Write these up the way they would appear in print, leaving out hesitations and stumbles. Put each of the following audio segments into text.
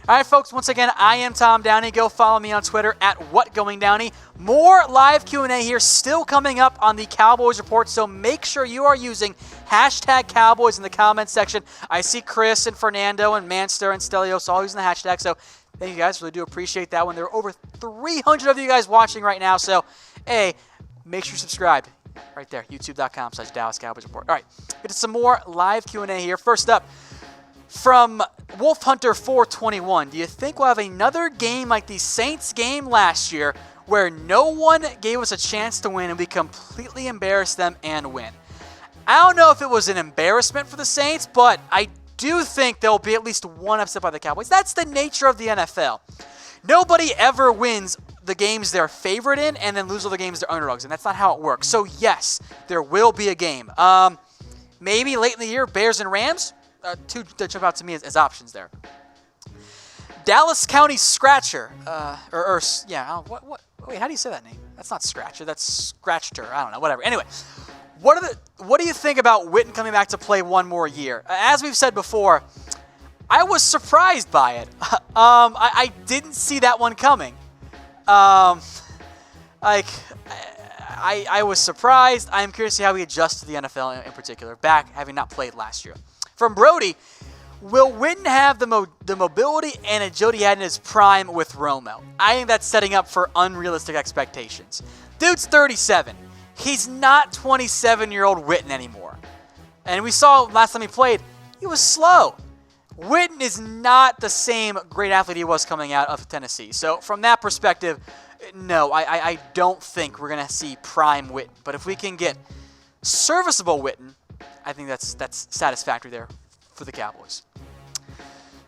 All right, folks, once again, I am Tom Downey. Go follow me on Twitter at WhatGoingDowney. More live Q&A here still coming up on the Cowboys Report, so make sure you are using hashtag Cowboys in the comments section. I see Chris and Fernando and Manster and Stelios all using the hashtag, so thank you guys. Really do appreciate that one. There are over 300 of you guys watching right now, so, hey, make sure you subscribe right there, youtube.com/Dallas Cowboys Report. All right, get to some more live Q&A here. First up, from Wolf Hunter 421, do you think we'll have another game like the Saints game last year where no one gave us a chance to win and we completely embarrassed them and win? I don't know if it was an embarrassment for the Saints, but I do think there'll be at least one upset by the Cowboys. That's the nature of the NFL. Nobody ever wins the games they're favored in and then lose all the games they're underdogs, and that's not how it works. So yes, there will be a game. Maybe late in the year, Bears and Rams. Two that jump out to me as options there. Dallas County Scratcher, wait, how do you say that name? That's not Scratcher, that's Scratchter. I don't know, whatever. Anyway, what do you think about Witten coming back to play one more year? As we've said before, I was surprised by it. I didn't see that one coming. I was surprised. I'm curious to see how he adjusts to the NFL in particular, back having not played last year. From Brody, will Witten have the mobility and agility he had in his prime with Romo? I think that's setting up for unrealistic expectations. Dude's 37. He's not 27-year-old Witten anymore. And we saw last time he played, he was slow. Witten is not the same great athlete he was coming out of Tennessee. So from that perspective, no, I don't think we're going to see prime Witten. But if we can get serviceable Witten, I think that's satisfactory there for the Cowboys.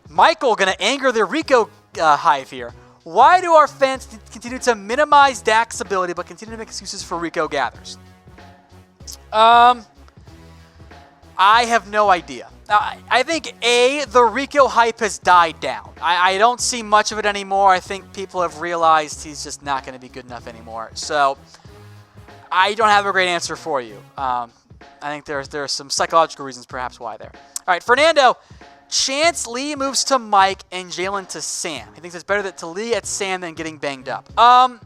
Michael going to anger the Rico hive here. Why do our fans continue to minimize Dak's ability but continue to make excuses for Rico Gathers? I have no idea. I think, the Rico hype has died down. I don't see much of it anymore. I think people have realized he's just not going to be good enough anymore. So I don't have a great answer for you. I think there are some psychological reasons perhaps why there. All right, Fernando, Chance Lee moves to Mike and Jaylon to Sam. He thinks it's better to Lee at Sam than getting banged up. I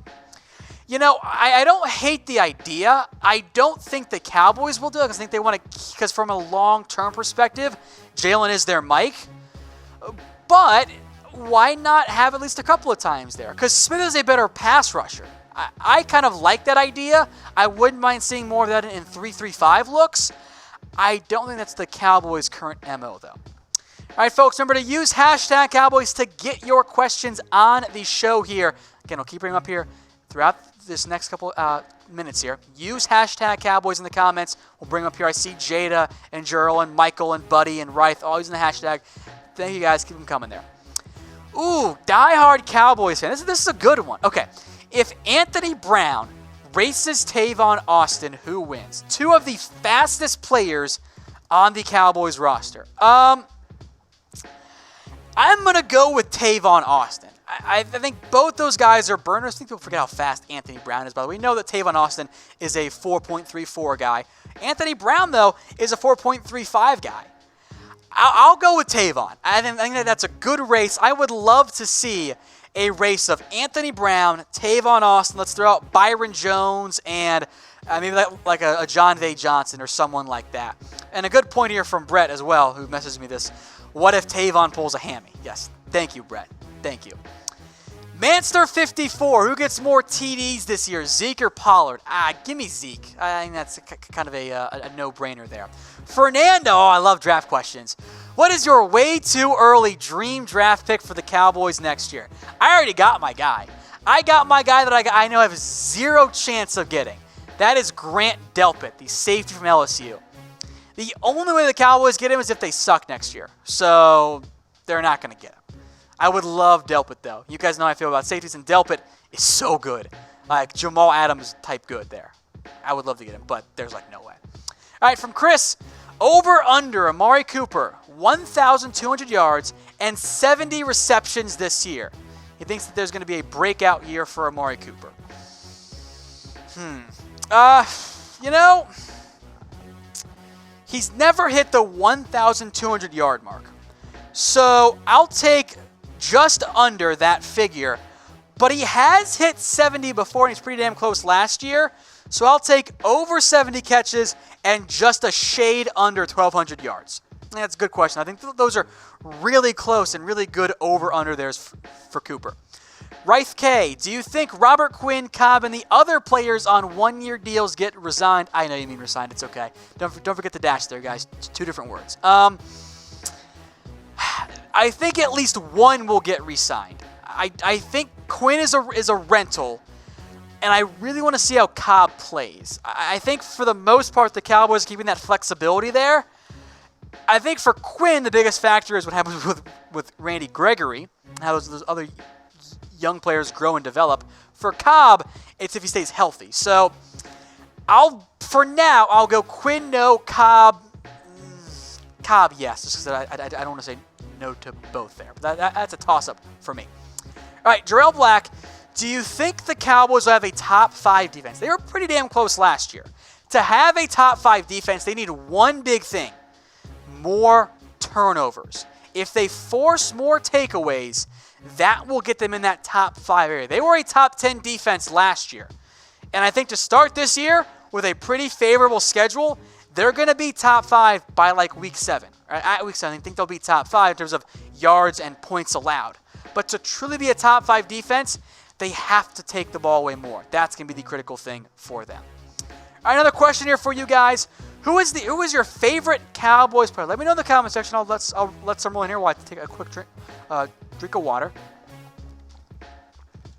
don't hate the idea. I don't think the Cowboys will do it because I think they want to, because from a long-term perspective, Jaylon is their Mike. But why not have at least a couple of times there? Because Smith is a better pass rusher. I kind of like that idea. I wouldn't mind seeing more of that in 3-3-5 looks. I don't think that's the Cowboys' current MO, though. All right, folks, remember to use hashtag Cowboys to get your questions on the show here. Again, I'll keep bringing them up here throughout this next couple minutes here. Use hashtag Cowboys in the comments. We'll bring them up here. I see Jada and Jerl and Michael and Buddy and Reith all using the hashtag. Thank you, guys. Keep them coming there. Ooh, diehard Cowboys fan. This is a good one. Okay. If Anthony Brown races Tavon Austin, who wins? Two of the fastest players on the Cowboys roster. I'm going to go with Tavon Austin. I think both those guys are burners. I think people forget how fast Anthony Brown is, by the way. We know that Tavon Austin is a 4.34 guy. Anthony Brown, though, is a 4.35 guy. I'll go with Tavon. I think that's a good race. I would love to see a race of Anthony Brown, Tavon Austin. Let's throw out Byron Jones and maybe like a John Vay Johnson or someone like that. And a good point here from Brett as well, who messaged me this. What if Tavon pulls a hammy? Yes. Thank you, Brett. Thank you. Manster54, who gets more TDs this year, Zeke or Pollard? Give me Zeke. I think that's kind of a no-brainer there. Fernando, I love draft questions. What is your way too early dream draft pick for the Cowboys next year? I already got my guy. I got my guy that I know I have zero chance of getting. That is Grant Delpit, the safety from LSU. The only way the Cowboys get him is if they suck next year. So they're not going to get him. I would love Delpit, though. You guys know how I feel about safeties, and Delpit is so good. Like Jamal Adams type good there. I would love to get him, but there's no way. All right, from Chris, over under Amari Cooper, 1,200 yards and 70 receptions this year. He thinks that there's going to be a breakout year for Amari Cooper. He's never hit the 1,200 yard mark. So I'll take just under that figure. But he has hit 70 before, and he's pretty damn close last year. So I'll take over 70 catches and just a shade under 1,200 yards. That's a good question. I think those are really close and really good over-under there for Cooper. Rife K, do you think Robert Quinn, Cobb, and the other players on one-year deals get resigned? I know you mean resigned. It's okay. Don't forget the dash there, guys. It's 2 different words. I think at least one will get re-signed. I think Quinn is a rental, and I really want to see how Cobb plays. I think for the most part, the Cowboys are keeping that flexibility there. I think for Quinn, the biggest factor is what happens with Randy Gregory, how those other young players grow and develop. For Cobb, it's if he stays healthy. So for now, I'll go Quinn, no, Cobb, yes, just because I don't want to say no to both there. But that's a toss-up for me. All right, Jarrell Black, do you think the Cowboys will have a top 5 defense? They were pretty damn close last year. To have a top 5 defense, they need one big thing: more turnovers. If they force more takeaways, that will get them in that top 5 area. They were a top 10 defense last year. And I think to start this year with a pretty favorable schedule, they're going to be top 5 by like week 7. Right? At week 7, I think they'll be top 5 in terms of yards and points allowed. But to truly be a top 5 defense, they have to take the ball away more. That's going to be the critical thing for them. All right, another question here for you guys. Who is your favorite Cowboys player? Let me know in the comment section. I'll let some roll in here while I take a quick drink of water.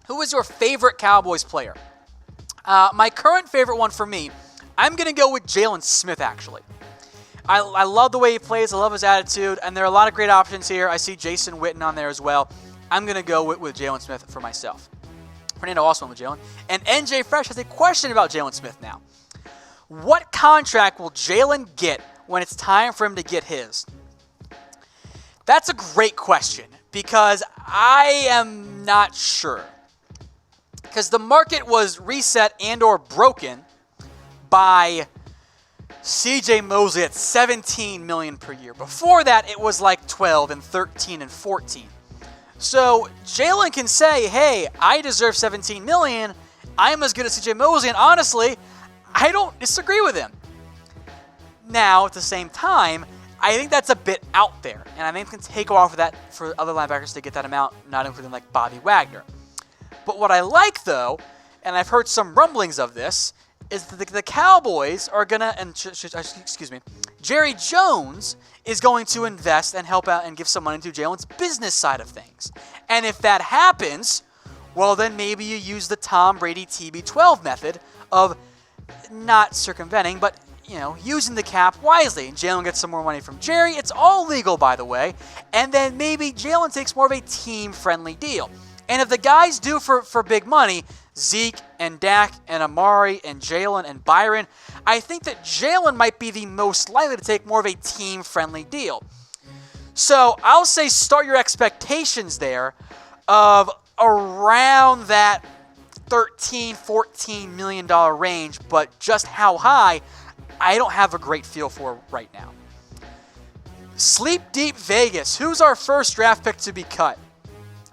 Who is your favorite Cowboys player? My current favorite one for me, I'm going to go with Jaylon Smith, actually. I love the way he plays. I love his attitude. And there are a lot of great options here. I see Jason Witten on there as well. I'm going to go with Jaylon Smith for myself. Randall Cobb with Jaylon. And NJ Fresh has a question about Jaylon Smith now. What contract will Jaylon get when it's time for him to get his? That's a great question because I am not sure. Because the market was reset and or broken by CJ Mosley at $17 million per year. Before that, it was like 12 and 13 and 14. So Jaylon can say, hey, I deserve $17 million. I'm as good as CJ Mosley, and honestly, I don't disagree with him. Now, at the same time, I think that's a bit out there, and I think it's going to take a while for that for other linebackers to get that amount, not including like Bobby Wagner. But what I like, though, and I've heard some rumblings of this, is that the Cowboys are going to, Jerry Jones is going to invest and help out and give some money to Jaylon's business side of things. And if that happens, well, then maybe you use the Tom Brady TB12 method of not circumventing, but, using the cap wisely. And Jaylon gets some more money from Jerry. It's all legal, by the way. And then maybe Jaylon takes more of a team-friendly deal. And if the guys do for big money, Zeke and Dak and Amari and Jaylon and Byron, I think that Jaylon might be the most likely to take more of a team-friendly deal. So I'll say start your expectations there of around that $13, $14 million range, but just how high, I don't have a great feel for right now. Sleep Deep Vegas, who's our first draft pick to be cut?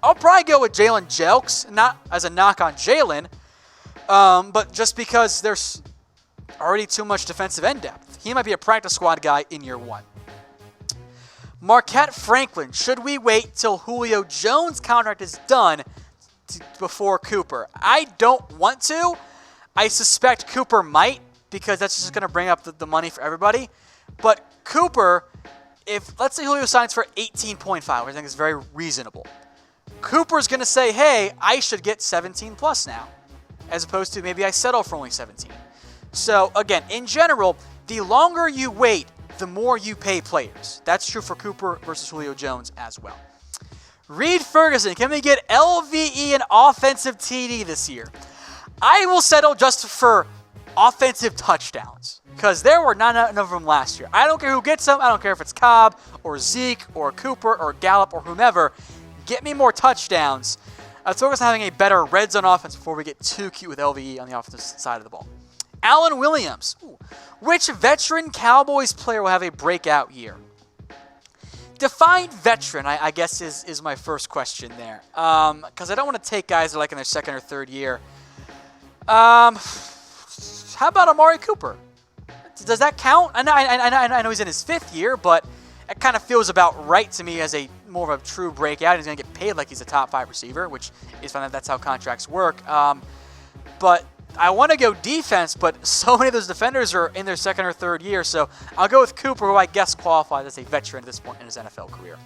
I'll probably go with Jalen Jelks, not as a knock on Jalen, but just because there's already too much defensive end depth. He might be a practice squad guy in year 1. Marquette Franklin, should we wait till Julio Jones' contract is done before Cooper? I don't want to. I suspect Cooper might, because that's just going to bring up the money for everybody. But Cooper, if let's say Julio signs for 18.5, which I think is very reasonable, Cooper's going to say, hey, I should get 17 plus now, as opposed to maybe I settle for only 17. So again, in general, the longer you wait, the more you pay players. That's true for Cooper versus Julio Jones as well. Reed Ferguson, can we get LVE and offensive TD this year? I will settle just for offensive touchdowns, because there were none of them last year. I don't care who gets them. I don't care if it's Cobb or Zeke or Cooper or Gallup or whomever. Get me more touchdowns. Let's focus on having a better red zone offense before we get too cute with LVE on the offensive side of the ball. Alan Williams. Which veteran Cowboys player will have a breakout year? Define veteran, I guess, is my first question there. Because I don't want to take guys that are like in their second or third year. How about Amari Cooper? Does that count? I know he's in his 5th year, but it kind of feels about right to me as a more of a true breakout. He's going to get paid like he's a top 5 receiver, which is fine. That's how contracts work. But I want to go defense, but so many of those defenders are in their second or third year. So I'll go with Cooper, who I guess qualifies as a veteran at this point in his NFL career.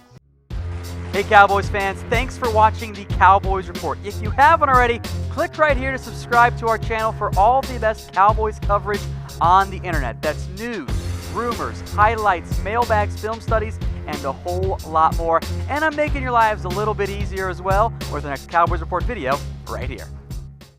Hey Cowboys fans, thanks for watching the Cowboys Report. If you haven't already, click right here to subscribe to our channel for all the best Cowboys coverage on the internet. That's news, rumors, highlights, mailbags, film studies, and a whole lot more. And I'm making your lives a little bit easier as well with the next Cowboys Report video right here.